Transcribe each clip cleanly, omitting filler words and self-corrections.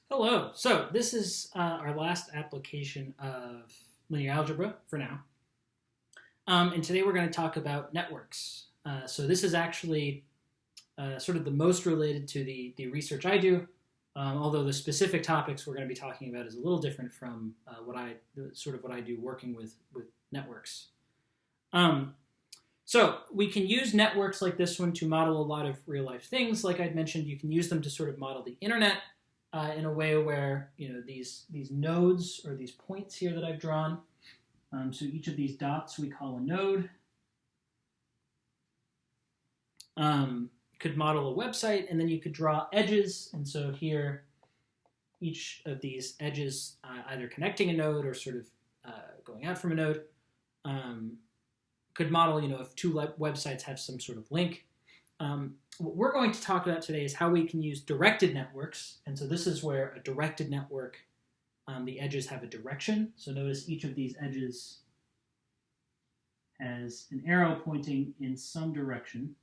Hello. So this is our last application of linear algebra for now. And today we're going to talk about networks. So this is actually sort of the most related to the research I do, although the specific topics we're going to be talking about is a little different from what I do working with networks. So we can use networks like this one to model a lot of real life things. Like I'd mentioned, you can use them to sort of model the internet. In a way where these nodes or these points here that I've drawn. So each of these dots we call a node. Could model a website, and then you could draw edges. And so here, each of these edges either connecting a node or sort of going out from a node. Could model, if two websites have some sort of link. What we're going to talk about today is how we can use directed networks. And so this is where a directed network, the edges have a direction. So notice each of these edges has an arrow pointing in some direction.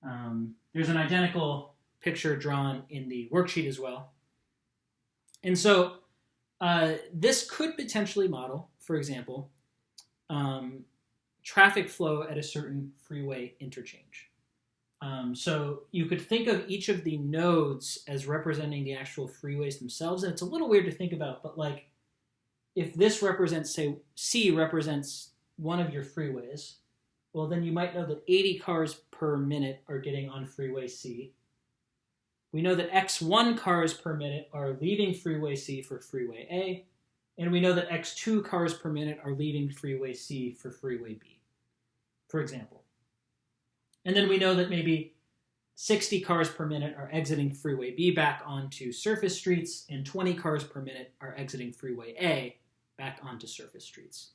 There's an identical picture drawn in the worksheet as well. And so this could potentially model, for example, traffic flow at a certain freeway interchange. So you could think of each of the nodes as representing the actual freeways themselves. And it's a little weird to think about, but like if this represents, say, C represents one of your freeways, well, then you might know that 80 cars per minute are getting on freeway C. We know that X1 cars per minute are leaving freeway C for freeway A. And we know that X2 cars per minute are leaving freeway C for freeway B, for example. And then we know that maybe 60 cars per minute are exiting freeway B back onto surface streets, and 20 cars per minute are exiting freeway A back onto surface streets.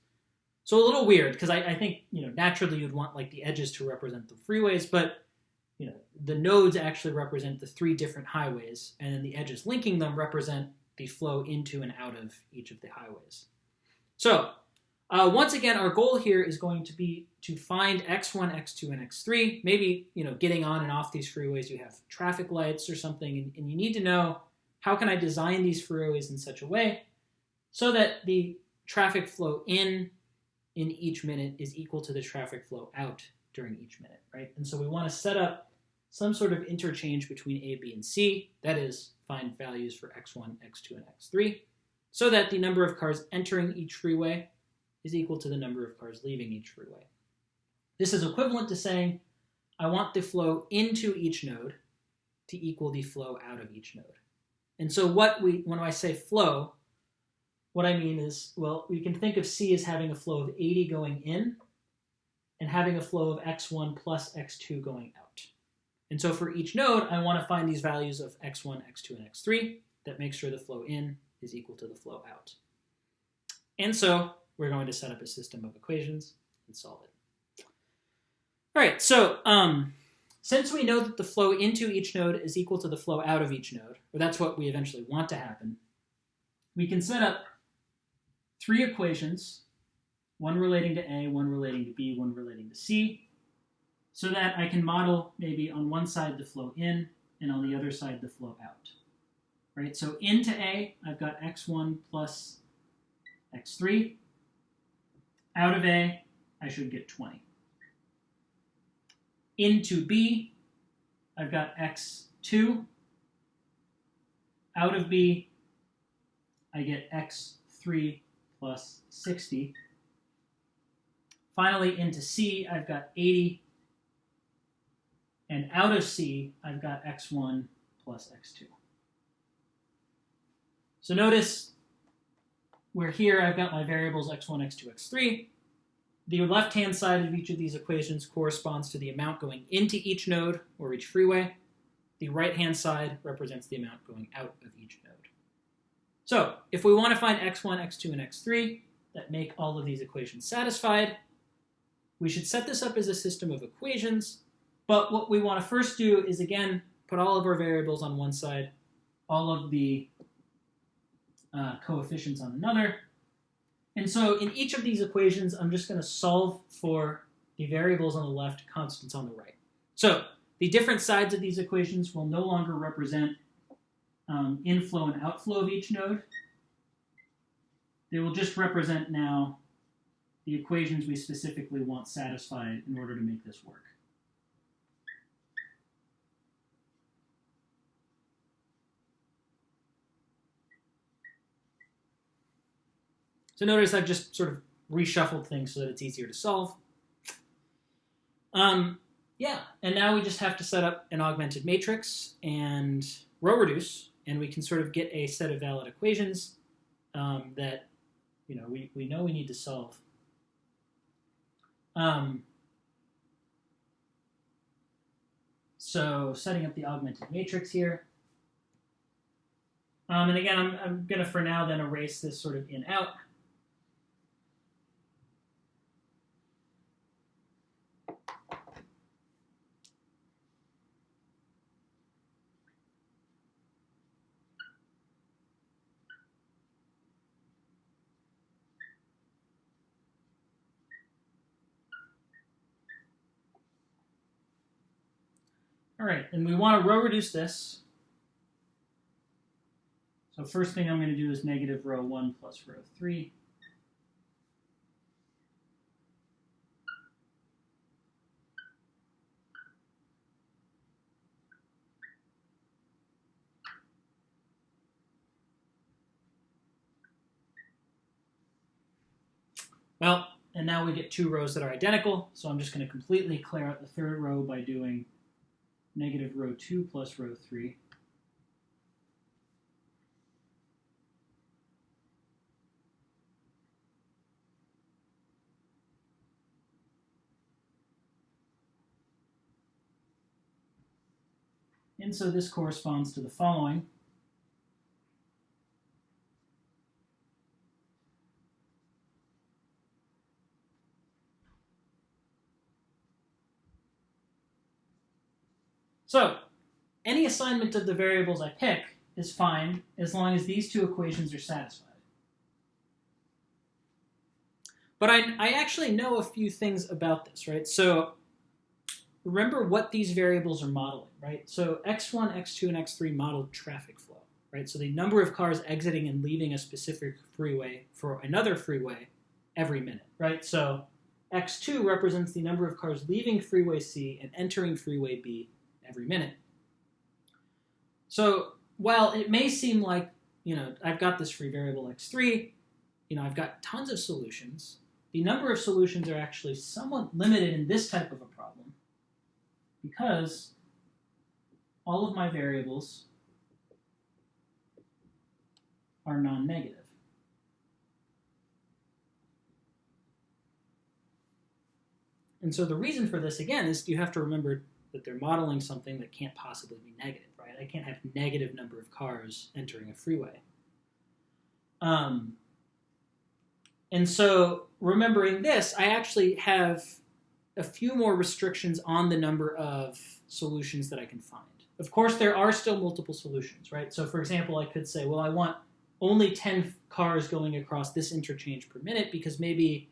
So a little weird, because I think, naturally you'd want like the edges to represent the freeways, but the nodes actually represent the three different highways, and then the edges linking them represent the flow into and out of each of the highways. So once again, our goal here is going to be to find X1, X2, and X3. Maybe, getting on and off these freeways, you have traffic lights or something, and you need to know, how can I design these freeways in such a way so that the traffic flow in each minute is equal to the traffic flow out during each minute, right? And so we want to set up some sort of interchange between A, B, and C, that is, find values for X1, X2, and X3, so that the number of cars entering each freeway is equal to the number of cars leaving each freeway. This is equivalent to saying, I want the flow into each node to equal the flow out of each node. And so when I say flow, what I mean is, well, we can think of C as having a flow of 80 going in and having a flow of X1 plus X2 going out. And so for each node, I want to find these values of X1, X2, and X3 that make sure the flow in is equal to the flow out. And so we're going to set up a system of equations and solve it. All right, so since we know that the flow into each node is equal to the flow out of each node, or that's what we eventually want to happen, we can set up three equations, one relating to A, one relating to B, one relating to C, so that I can model maybe on one side the flow in and on the other side the flow out. Right? So into A, I've got X1 plus X3. Out of A, I should get 20. Into B, I've got X2. Out of B, I get X3 plus 60. Finally, into C, I've got 80. And out of C, I've got X1 plus X2. So notice where here I've got my variables X1, X2, X3. The left-hand side of each of these equations corresponds to the amount going into each node or each freeway. The right-hand side represents the amount going out of each node. So if we want to find X1, X2, and X3 that make all of these equations satisfied, we should set this up as a system of equations. But what we want to first do is, again, put all of our variables on one side, all of the coefficients on another. And so in each of these equations, I'm just going to solve for the variables on the left, constants on the right. So The different sides of these equations will no longer represent inflow and outflow of each node. They will just represent now the equations we specifically want satisfied in order to make this work. So notice I've just sort of reshuffled things so that it's easier to solve. Yeah, and now we just have to set up an augmented matrix and row reduce, and we can sort of get a set of valid equations that we know we need to solve. So setting up the augmented matrix here. And again, I'm going to, for now, then erase this sort of in-out. All right, and we want to row reduce this. So first thing I'm going to do is negative row 1 plus row 3. Well, and now we get two rows that are identical, so I'm just going to completely clear out the third row by doing negative row 2 plus row 3. And so this corresponds to the following. So any assignment of the variables I pick is fine as long as these two equations are satisfied. But I actually know a few things about this, right? So remember what these variables are modeling, right? So x1, x2, and x3 model traffic flow, right? So the number of cars exiting and leaving a specific freeway for another freeway every minute, right? So x2 represents the number of cars leaving freeway C and entering freeway B every minute. So while it may seem like, I've got this free variable x3, I've got tons of solutions, the number of solutions are actually somewhat limited in this type of a problem because all of my variables are non-negative. And so the reason for this, again, is you have to remember that they're modeling something that can't possibly be negative, right? I can't have negative number of cars entering a freeway. And so remembering this, I actually have a few more restrictions on the number of solutions that I can find. Of course, there are still multiple solutions, right? So for example, I could say, well, I want only 10 cars going across this interchange per minute because maybe,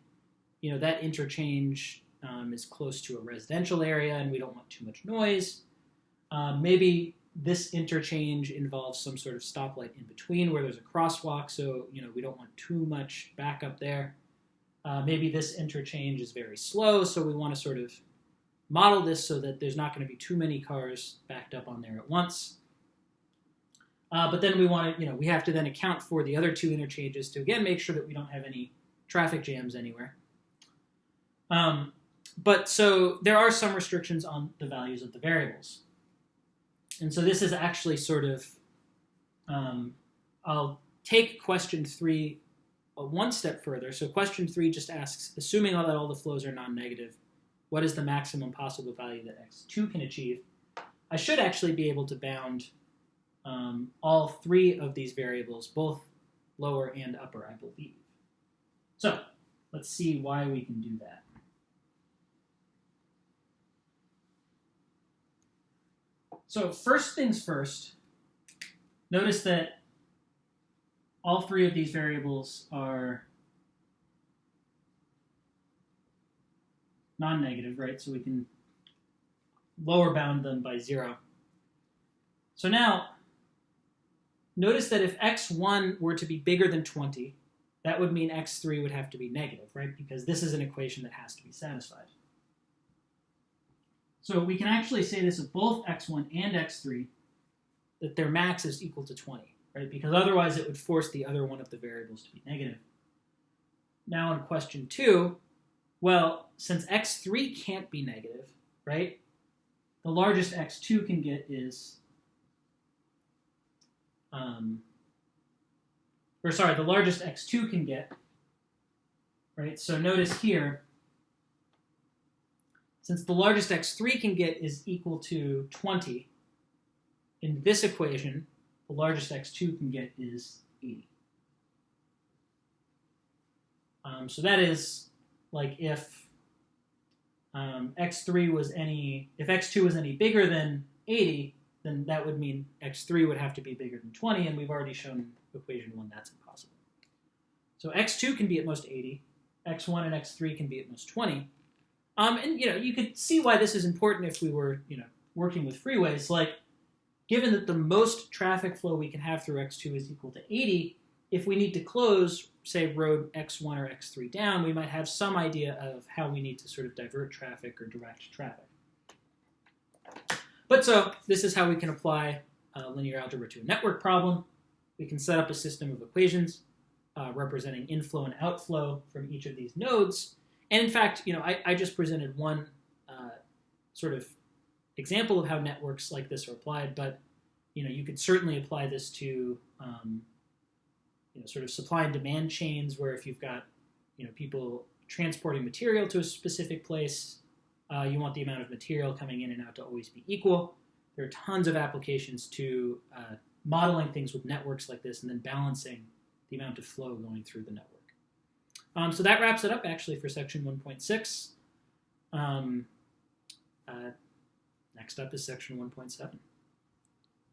that interchange is close to a residential area and we don't want too much noise. Maybe this interchange involves some sort of stoplight in between where there's a crosswalk, so we don't want too much backup there. Maybe this interchange is very slow, so we want to sort of model this so that there's not going to be too many cars backed up on there at once. But then we have to then account for the other two interchanges to again make sure that we don't have any traffic jams anywhere. But so there are some restrictions on the values of the variables. And so this is actually sort of, I'll take question 3 one step further. So question 3 just asks, assuming that all the flows are non-negative, what is the maximum possible value that x2 can achieve? I should actually be able to bound all 3 of these variables, both lower and upper, I believe. So let's see why we can do that. So first things first, notice that all 3 of these variables are non-negative, right? So we can lower bound them by 0. So now, notice that if x1 were to be bigger than 20, that would mean x3 would have to be negative, right? Because this is an equation that has to be satisfied. So we can actually say this of both x1 and x3, that their max is equal to 20, right? Because otherwise it would force the other one of the variables to be negative. Now in question 2, well, since x3 can't be negative, right? The largest x2 can get is, the largest x2 can get, right? So notice here, since the largest x3 can get is equal to 20, in this equation, the largest x2 can get is 80. So that is like if x2 was any bigger than 80, then that would mean x3 would have to be bigger than 20, and we've already shown in equation 1 that's impossible. So x2 can be at most 80, x1 and x3 can be at most 20. And you could see why this is important if we were working with freeways. Like, given that the most traffic flow we can have through x2 is equal to 80, if we need to close, say, road x1 or x3 down, we might have some idea of how we need to sort of divert traffic or direct traffic. But so this is how we can apply linear algebra to a network problem. We can set up a system of equations representing inflow and outflow from each of these nodes. And in fact, I just presented one sort of example of how networks like this are applied, but you could certainly apply this to sort of supply and demand chains, where if you've got people transporting material to a specific place, you want the amount of material coming in and out to always be equal. There are tons of applications to modeling things with networks like this and then balancing the amount of flow going through the network. So that wraps it up actually for section 1.6. Next up is section 1.7.